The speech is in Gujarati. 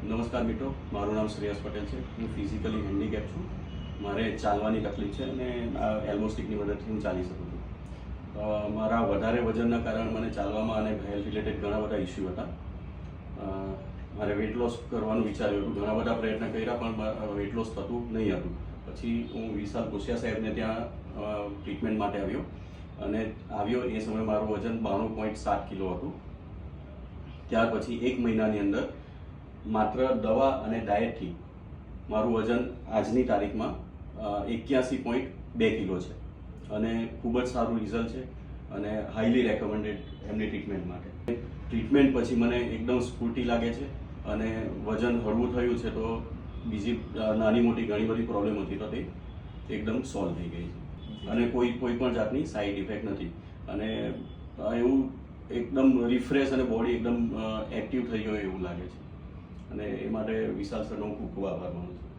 નમસ્કાર મિત્રો, મારું નામ શ્રેયસ પટેલ છે. હું ફિઝિકલી હેન્ડીકેપ છું. મારે ચાલવાની તકલીફ છે અને એલ્બો સ્ટિકની મદદથી હું ચાલી શકું છું. મારા વધારે વજનના કારણે મને ચાલવામાં અને હેલ્થ રિલેટેડ ઘણા બધા ઇસ્યુ હતા. મારે વેટ લોસ કરવાનું વિચાર્યું હતું, ઘણા બધા પ્રયત્ન કર્યા પણ વેટ લોસ થતું નહીં હતું. પછી હું વિશાલ કુશિયા સાહેબને ત્યાં ટ્રીટમેન્ટ માટે આવ્યો એ સમયે મારું વજન 92.7 કિલો હતું. ત્યાર પછી 1 મહિનાની અંદર માત્ર દવા અને ડાયટથી મારું વજન આજની તારીખમાં 81.2 કિલો છે અને ખૂબ જ સારું રિઝલ્ટ છે અને હાઈલી રેકમેન્ડેડ એમની ટ્રીટમેન્ટ માટે. ટ્રીટમેન્ટ પછી મને એકદમ સ્ફૂર્તિ લાગે છે અને વજન હળવું થયું છે, તો બીજી નાની મોટી ઘણી બધી પ્રોબ્લેમ હતી તો તે એકદમ સોલ્વ થઈ ગઈ છે અને કોઈ પણ જાતની સાઈડ ઇફેક્ટ નથી અને એવું એકદમ રિફ્રેશ અને બોડી એકદમ એક્ટિવ થઈ ગયો એવું લાગે છે અને એ માટે વિશાલ સરનો હું ખૂબ ખૂબ આભાર માનું છું.